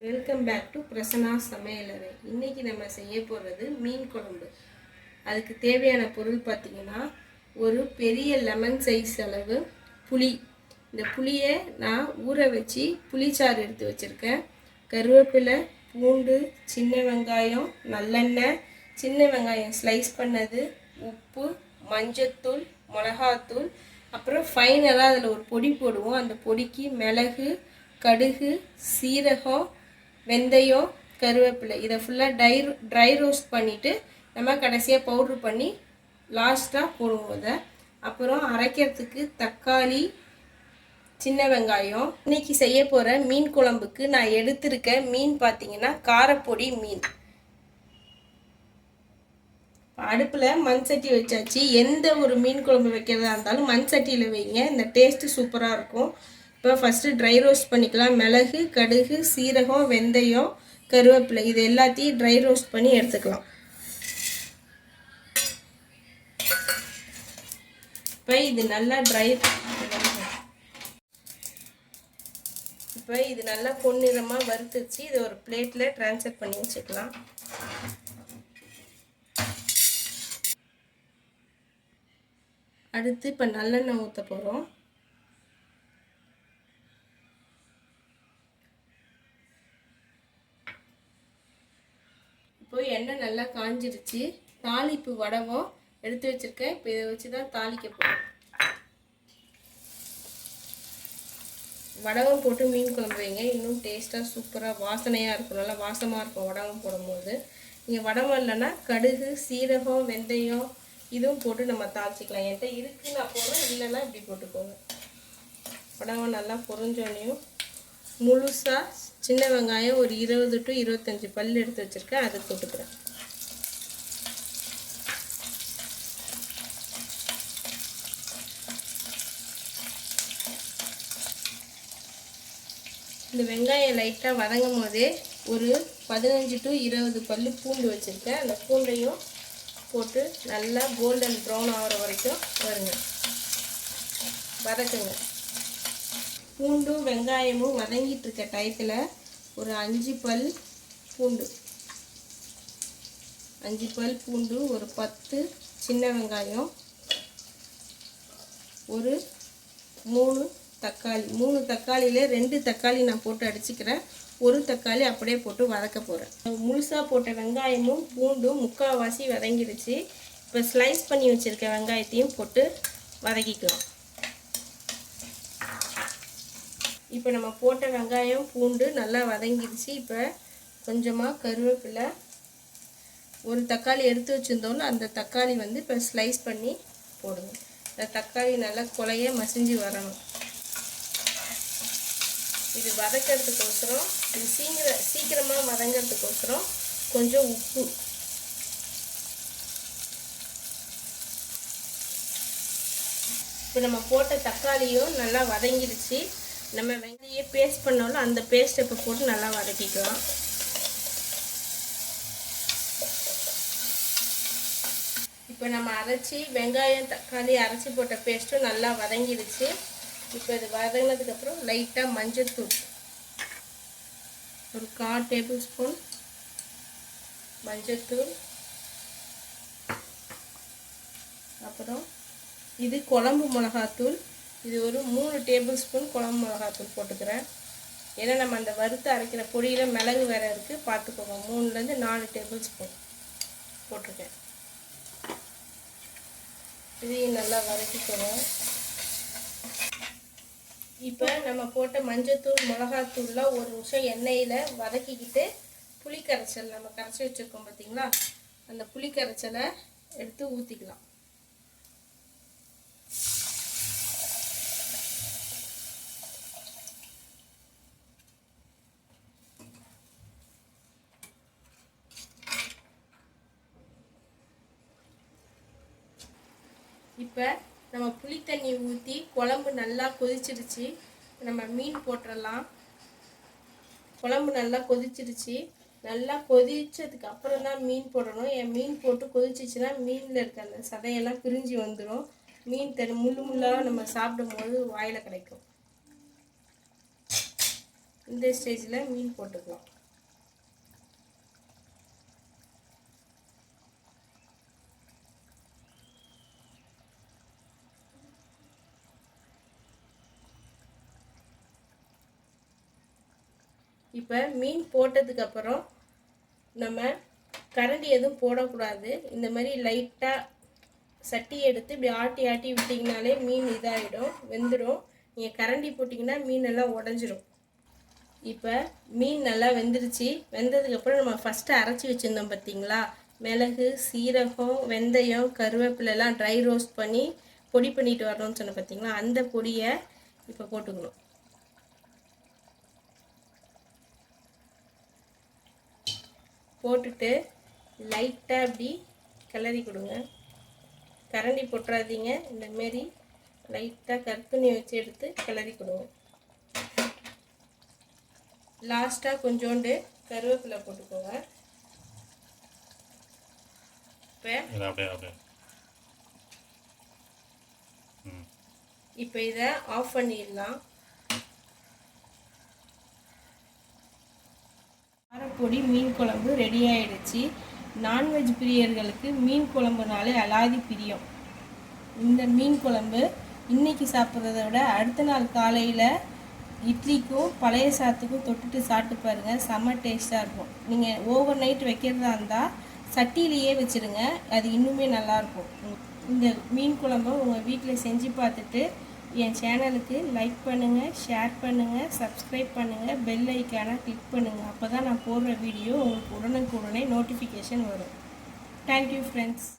Welcome back to Prasanna சமையலறை. இன்றைக்கி நம்ம செய்ய போகிறது மீன் குழம்பு. அதுக்கு தேவையான பொருள் பார்த்திங்கன்னா, ஒரு பெரிய லெமன் சைஸ் அளவு புளி. இந்த புளியை நான் ஊற வச்சு புளிச்சாறு எடுத்து வச்சுருக்கேன். கருவேப்பிலை, பூண்டு, சின்ன வெங்காயம், நல்லெண்ணெய், சின்ன வெங்காயம் ஸ்லைஸ் பண்ணது, உப்பு, மஞ்சத்தூள், மிளகாத்தூள், அப்புறம் ஃபைனலாக அதில் ஒரு பொடி போடுவோம். அந்த பொடிக்கு மிளகு, கடுகு, சீரகம், வெந்தயம், கருவேப்பிலை இதை ஃபுல்லாக ட்ரை ரோஸ்ட் பண்ணிவிட்டு நம்ம கடைசியாக பவுட்ரு பண்ணி லாஸ்ட்டாக போடுவோம் அதை. அப்புறம் அரைக்கிறதுக்கு தக்காளி, சின்ன வெங்காயம். இன்றைக்கி செய்ய போகிற மீன் குழம்புக்கு நான் எடுத்திருக்க மீன் பார்த்திங்கன்னா காரப்பொடி மீன். அடுப்பில் மண் சட்டி வச்சாச்சு. எந்த ஒரு மீன் குழம்பு வைக்கிறதா இருந்தாலும் மண் சட்டியில் வைங்க, இந்த டேஸ்ட்டு சூப்பராக இருக்கும். இப்போ ஃபஸ்ட்டு ட்ரை ரோஸ்ட் பண்ணிக்கலாம். மிளகு, கடுகு, சீரகம், வெந்தயம், கருவேப்பிலை இது எல்லாத்தையும் ட்ரை ரோஸ்ட் பண்ணி எடுத்துக்கலாம். இப்போ இது நல்லா பொன்னிறமாக வறுத்துச்சு. இதை ஒரு பிளேட்டில் ட்ரான்ஸ்ஃபர் பண்ணி வச்சுக்கலாம். அடுத்து இப்போ நல்லெண்ணெய் ஊற்ற போகிறோம். இப்போ எண்ணெய் நல்லா காஞ்சிருச்சு. தாளிப்பு வடகம் எடுத்து வச்சுருக்கேன். இப்போ இதை வச்சு தான் தாளிக்க போகிறோம். வடகம் போட்டு மீன் குழம்பு வைங்க, இன்னும் டேஸ்ட்டாக சூப்பராக வாசனையாக இருக்கும். நல்லா வாசமாக இருக்கும் வடகம் போடும்போது. நீங்கள் வடகம் இல்லைன்னா கடுகு, சீரகம், வெந்தயம் இதுவும் போட்டு நம்ம தாளிச்சிக்கலாம். என்கிட்ட இருக்குது நான் போடுறேன், இல்லைன்னா இப்படி போட்டுக்கோங்க. வடகம் நல்லா பொரிஞ்சோனையும் முழுசாக சின்ன வெங்காயம் ஒரு 20 to 25 பல் எடுத்து வச்சுருக்கேன், அதை போட்டுக்கிறேன். இந்த வெங்காயம் லைட்டாக வதங்கும் போதே ஒரு 15 to 20 பல் பூண்டு வச்சுருக்கேன். அந்த பூண்டையும் போட்டு நல்லா கோல்டன் ப்ரௌன் ஆகிற வரைக்கும் வதக்குங்க. பூண்டும் வெங்காயமும் வதங்கிட்டு இருக்க டயத்தில் ஒரு 5 பல் பூண்டு, ஒரு 10 சின்ன வெங்காயம், ஒரு 3 தக்காளி. 3 தக்காளியில் 2 தக்காளி நான் போட்டு அடிச்சுக்கிறேன். ஒரு தக்காளி அப்படியே போட்டு வதக்க போகிறேன். முழுசாக போட்ட வெங்காயமும் பூண்டும் முக்கால்வாசி வதங்கிடுச்சு. இப்போ ஸ்லைஸ் பண்ணி வச்சுருக்க வெங்காயத்தையும் போட்டு வதக்கிக்கலாம். இப்போ நம்ம போட்ட வெங்காயம் பூண்டு நல்லா வதங்கிடுச்சு. இப்போ கொஞ்சமாக கருவேப்பிலை, ஒரு தக்காளி எடுத்து வச்சுருந்தோம்ல அந்த தக்காளி இப்போ ஸ்லைஸ் பண்ணி போடுங்க. இந்த தக்காளி நல்லா கொலைய மசிஞ்சு வரணும். இது வதக்கிறதுக்கோசரம், இது சீக்கிரமாக வதங்கிறதுக்கோசரம் கொஞ்சம் உப்பு. இப்போ நம்ம போட்ட தக்காளியும் நல்லா வதங்கிடுச்சு. நம்ம வெங்காயம் பேஸ்ட் பண்ணோம்ல அந்த பேஸ்ட்டை இப்போ போட்டு நல்லா வதக்கிக்கலாம். இப்போ நம்ம வெங்காயம் தக்காளி அரைச்சி போட்ட பேஸ்ட்டும் நல்லா வதங்கிடுச்சு. இப்போ இது வதங்கினதுக்கப்புறம் லைட்டாக மஞ்சத்தூள் ஒரு 1/4 டேபிள்ஸ்பூன் மஞ்சத்தூள். அப்புறம் இது குழம்பு மிளகாத்தூள். இது ஒரு 3 டேபிள்ஸ்பூன் குழம்பு மிளகாத்தூள் போட்டுக்கிறேன். ஏன்னா நம்ம அந்த வறுத்து அரைக்கிற பொடியில் மிளகு வேறு இருக்குது, பார்த்துக்கோங்க. 3 to 4 டேபிள்ஸ்பூன் போட்டிருக்கேன். இதையும் நல்லா வதக்கிக்கணும். இப்போ நம்ம போட்ட மஞ்சத்தூள் மிளகாத்தூள்லாம் ஒரு நிமிஷம் எண்ணெயில் வதக்கிக்கிட்டு புளி கரைச்சல் நம்ம கரைச்சி வச்சுருக்கோம் பார்த்தீங்களா, அந்த புளி கரைச்சலை எடுத்து ஊற்றிக்கலாம். இப்போ நம்ம புளி தண்ணி ஊற்றி குழம்பு நல்லா கொதிச்சிடுச்சு. நம்ம மீன் போட்டுடலாம். குழம்பு நல்லா கொதிச்சிடுச்சு. நல்லா கொதிச்சதுக்கு அப்புறம் தான் மீன் போடணும். மீன் போட்டு கொதிச்சிச்சுன்னா மீனில் இருக்க அந்த சதையெல்லாம் பிரிஞ்சு வந்துடும். மீன் முள்ளாக நம்ம சாப்பிடும் போது வாயில் கிடைக்கும். இந்த ஸ்டேஜில் மீன் போட்டுக்கலாம். இப்போ மீன் போட்டதுக்கப்புறம் நம்ம கரண்டி எதுவும் போடக்கூடாது. இந்த மாதிரி லைட்டாக சட்டி எடுத்து இப்படி ஆட்டி ஆட்டி விட்டிங்கனாலே மீன் இதாகிடும், வெந்துடும். நீங்கள் கரண்டி போட்டிங்கன்னா மீன் எல்லாம் உடஞ்சிரும். இப்போ மீன் நல்லா வெந்துருச்சு. வெந்ததுக்கப்புறம் நம்ம ஃபஸ்ட்டு அரைச்சி வச்சுருந்தோம் பார்த்திங்களா, மிளகு, சீரகம், வெந்தயம், கருவேப்பிலெல்லாம் ட்ரை ரோஸ்ட் பண்ணி பொடி பண்ணிட்டு வரணும்னு சொன்ன பார்த்திங்களா, அந்த பொடியை இப்போ போட்டுக்கணும். போட்டுட்டு லைட்டாக அப்படி கிளறி கொடுங்க. கரண்டி போட்டுறாதீங்க. இந்தமாரி லைட்டாக கற்பூனி வச்சு எடுத்து கிளறி கொடுங்க. லாஸ்ட்டாக கொஞ்சோண்டு கருவேப்பிலை போட்டுக்கோங்க. இப்போ இதை ஆஃப் பண்ணிடலாம். காரப்பொடி மீன் குழம்பு ரெடி ஆகிடுச்சு. நான்வெஜ் பிரியர்களுக்கு மீன் குழம்புனாலே அலாதி பிரியம். இந்த மீன் குழம்பு இன்றைக்கி சாப்பிட்றத விட அடுத்த நாள் காலையில் இட்லிக்கும் பழைய சாத்துக்கும் தொட்டுட்டு சாப்பிட்டு பாருங்கள், செம்ம டேஸ்ட்டாக இருக்கும். நீங்கள் ஓவர் நைட் வைக்கிறதா இருந்தால் சட்டியிலேயே வச்சுருங்க, அது இன்னுமே நல்லாயிருக்கும். இந்த மீன் குழம்பை உங்கள் வீட்டில் செஞ்சு பார்த்துட்டு என் சேனலுக்கு லைக் பண்ணுங்கள், ஷேர் பண்ணுங்கள், சப்ஸ்கிரைப் பண்ணுங்கள், பெல் ஐக்கானை கிளிக் பண்ணுங்கள். அப்போ தான் நான் போடுற வீடியோ உங்களுக்கு உடனுக்குடனே நோட்டிஃபிகேஷன் வரும். Thank you friends.